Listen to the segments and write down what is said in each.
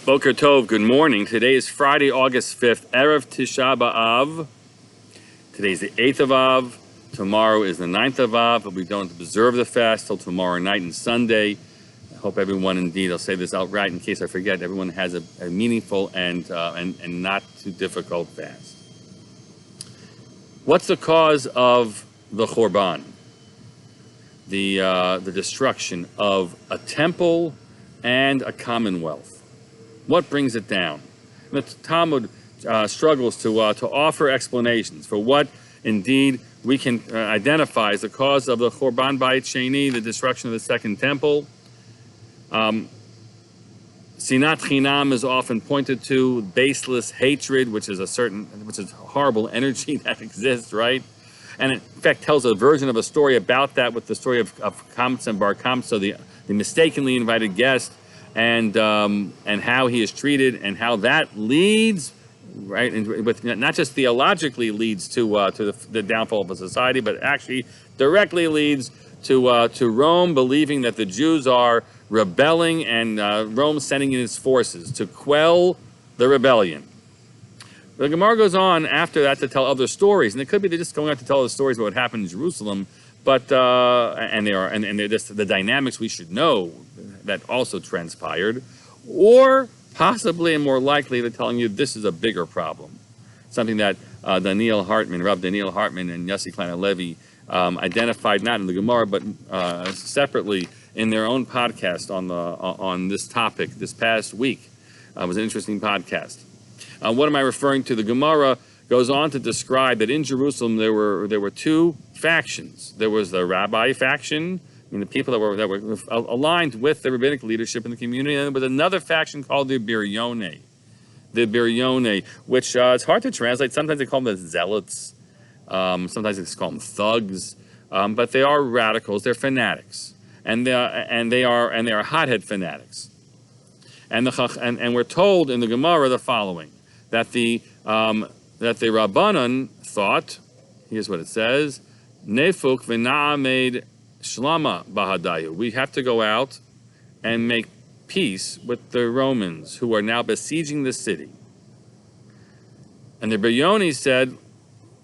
Boker Tov, good morning. Today is Friday, August 5th, Erev Tisha B'Av. Today is the 8th of Av. Tomorrow is the 9th of Av, but we don't observe the fast till tomorrow night and Sunday. I hope everyone, indeed, I'll say this outright in case I forget, everyone has a meaningful and not too difficult fast. What's the cause of the Khorbon? The destruction of a temple and a commonwealth. What brings it down? The Talmud struggles to offer explanations for what, indeed, we can identify as the cause of the Khorbon Bayit Sheni, the destruction of the Second Temple. Sinat Chinam is often pointed to, baseless hatred, which is horrible energy that exists, right? And in fact tells a version of a story about that with the story of Kamsa and Bar Kamsa, the mistakenly invited guest, and how he is treated, and how that leads, right, with not just theologically leads to the downfall of a society, but actually directly leads to Rome believing that the Jews are rebelling, and Rome sending in its forces to quell the rebellion. The Gemara goes on after that to tell other stories, and it could be they're just going out to tell the stories about what happened in Jerusalem, but they're just the dynamics we should know that also transpired, or possibly and more likely they're telling you this is a bigger problem, something that Rav Daniel Hartman and Yossi Klein Levi identified not in the Gemara but separately in their own podcast on this topic this past week. It was an interesting podcast. What am I referring to? The Gemara goes on to describe that in Jerusalem there were two factions. There was the rabbi faction, the people that were aligned with the rabbinic leadership in the community, and there was another faction called the Biryone. The Biryone, which it's hard to translate. Sometimes they call them the zealots. Sometimes they call them thugs. But they are radicals. They're fanatics, and they are hothead fanatics. And we're told in the Gemara the following: that the Rabbanan thought, here's what it says, Nefuk v'na'amed shlama bahadayu. We have to go out and make peace with the Romans who are now besieging the city. And the Biryoni said,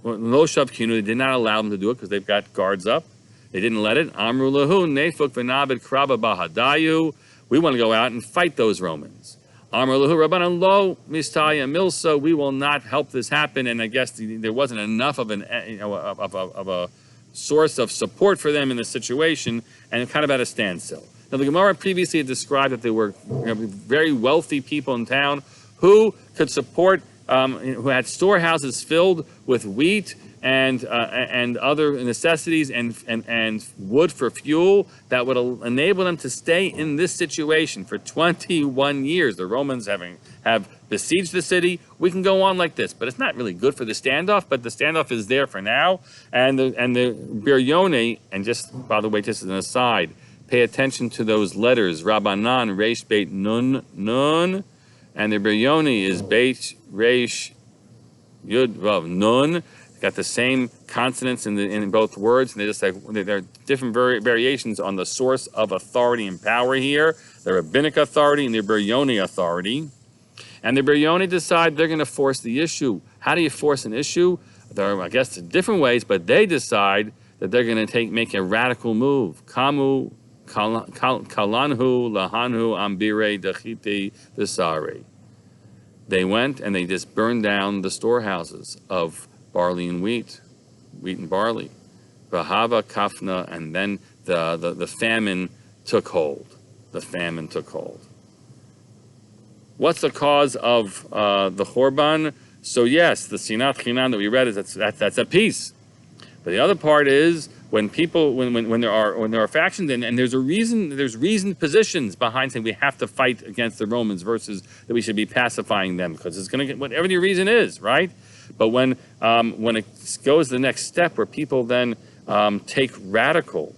Lo shavkinu, they did not allow them to do it because they've got guards up. They didn't let it. Amru lahu nefuk v'na'abed kraba bahadayu. We want to go out and fight those Romans. Amar lahu Rabbanan lo mistaya milsa. We will not help this happen. And I guess there wasn't enough of a source of support for them in the situation, and kind of at a standstill. Now, the Gemara previously had described that they were very wealthy people in town who could support, who had storehouses filled with wheat and other necessities and wood for fuel that would enable them to stay in this situation for 21 years. The Romans have besieged the city. We can go on like this, but it's not really good for the standoff, but the standoff is there for now. And the Biryone, and just, by the way, just as an aside, pay attention to those letters, Rabbanan, Reish, Beit, Nun, Nun, and the Biryone is Beit, Reish, Yud, Vav, Nun. Got the same consonants in both words, and there are different variations on the source of authority and power here, the rabbinic authority and the Biryoni authority. And the Biryoni decide they're going to force the issue. How do you force an issue? There are, I guess, different ways, but they decide that they're going to make a radical move. Kamu kalanhu lahanhu ambire dachite visare. They went and they just burned down the storehouses of barley and wheat and barley. Bahava kafna, and then the famine took hold. The famine took hold. What's the cause of the Khorbon? So yes, the Sinat Chinam that we read is that's a piece. But the other part is when there are factions and there's reasoned positions behind saying we have to fight against the Romans versus that we should be pacifying them because it's going to get whatever the reason is, right? But when it goes the next step where people then take radical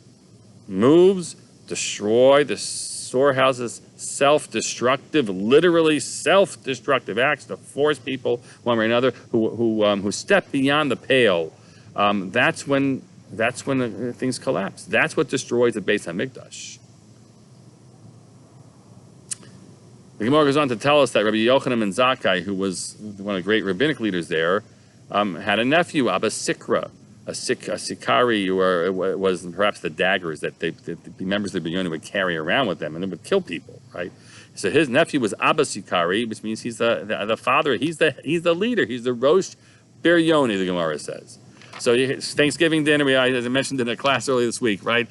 moves, destroy the storehouses, self-destructive, literally self-destructive acts to force people one way or another who step beyond the pale, that's when things collapse. That's what destroys the Beis Hamikdash. The Gemara goes on to tell us that Rabbi Yochanan ben Zakkai, who was one of the great rabbinic leaders there, had a nephew, Abba Sikra, a Sikari, or it was perhaps the daggers that the members of the Binyamin would carry around with them, and it would kill people, right? So his nephew was Abba Sikari, which means he's the father, he's the leader, he's the Rosh Biryoni, the Gemara says. So Thanksgiving dinner, as I mentioned in a class earlier this week, right,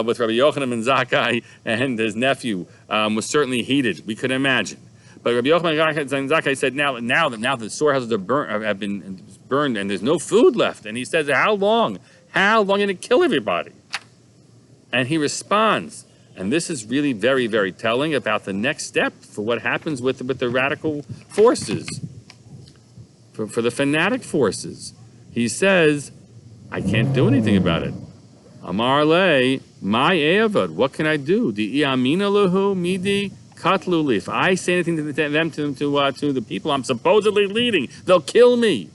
with Rabbi Yochanan ben Zakkai and his nephew, was certainly heated. We could imagine. But Rabbi Yochanan ben Zakkai said, now the storehouses have been burned and there's no food left. And he says, how long? How long are you going to kill everybody? And he responds, and this is really very, very telling about the next step for what happens with the radical forces, for the fanatic forces. He says, I can't do anything about it. Amar le, my eavad, what can I do? Di amina luhu midi katluli. If I say anything to them, to the people I'm supposedly leading, they'll kill me.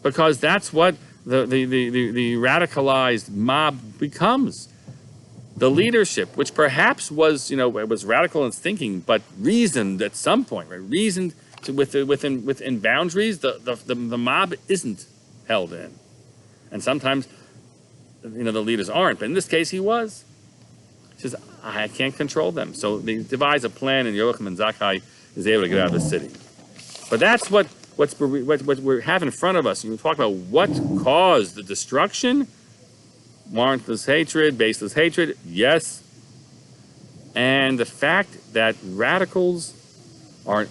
Because that's what the radicalized mob becomes. The leadership, which perhaps was, it was radical in its thinking, but reasoned at some point, right? Reasoned within boundaries, the mob isn't held in. And sometimes, the leaders aren't, but in this case he was. He says, I can't control them. So they devise a plan, and Yochanan ben Zakkai is able to get out of the city. But that's what we have in front of us. You talk about what caused the destruction. Warrantless hatred, baseless hatred, yes. And the fact that radicals are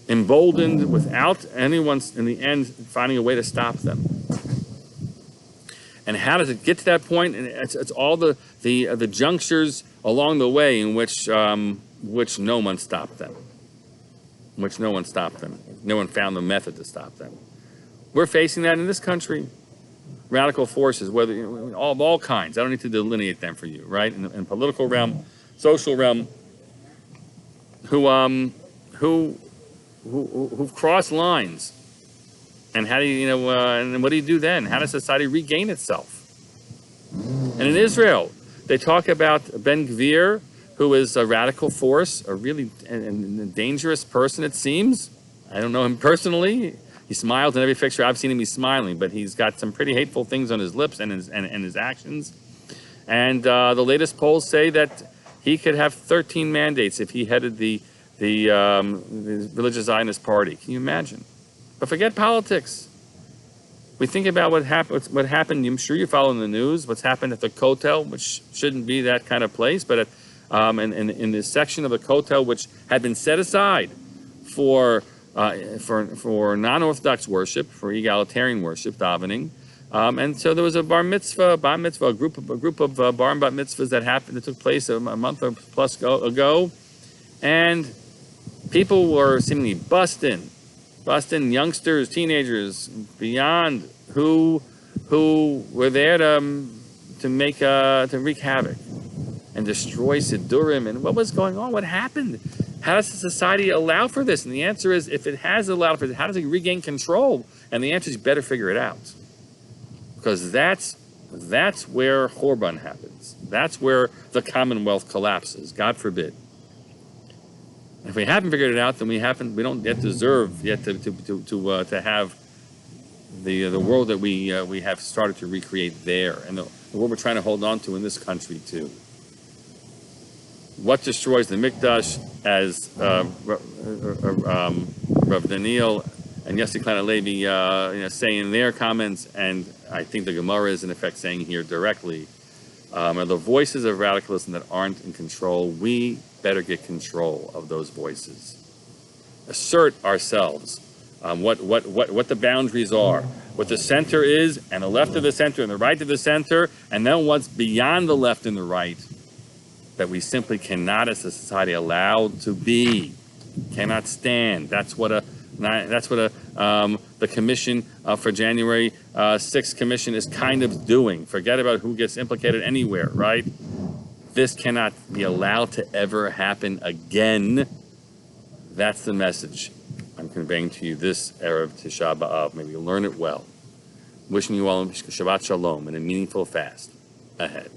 emboldened without anyone in the end finding a way to stop them. And how does it get to that point? And it's all the junctures along the way in which no one stopped them. No one found the method to stop them. We're facing that in this country. Radical forces, whether all kinds. I don't need to delineate them for you, right? In political realm, social realm, who've crossed lines. And how do and what do you do then? How does society regain itself? And in Israel, they talk about Ben Gvir, who is a radical force, a really dangerous person, it seems. I don't know him personally. He smiles in every picture I've seen him. He's smiling, but he's got some pretty hateful things on his lips and his actions. And the latest polls say that he could have 13 mandates if he headed the religious Zionist party. Can you imagine? But forget politics. We think about what happened. I'm sure you follow in the news what's happened at the Kotel, which shouldn't be that kind of place, but in this section of the Kotel, which had been set aside for non-Orthodox worship, for egalitarian worship, davening, and so there was a bar mitzvah, a group of bar and bat mitzvahs that took place a month or plus ago, and people were seemingly busting youngsters, teenagers, beyond who were there to wreak havoc and destroy Siddurim. And what was going on? What happened? How does the society allow for this? And the answer is, if it has allowed for it, how does it regain control? And the answer is, you better figure it out. Because that's where Khorbon happens. That's where the Commonwealth collapses, God forbid. If we haven't figured it out, then we don't yet deserve to have the world that we have started to recreate there, and the world we're trying to hold on to in this country too. What destroys the Mikdash, as Rav Daniel and Yossi Klein Levi say in their comments, and I think the Gemara is in effect saying here directly, are the voices of radicalism that aren't in control. We better get control of those voices. Assert ourselves what the boundaries are, what the center is, and the left of the center and the right of the center, and then what's beyond the left and the right that we simply cannot, as a society, allow to be, cannot stand. That's what the commission for January 6th commission is kind of doing. Forget about who gets implicated anywhere, right? This cannot be allowed to ever happen again. That's the message I'm conveying to you this Erev Tisha B'Av. May we learn it well. Wishing you all Shabbat Shalom and a meaningful fast ahead.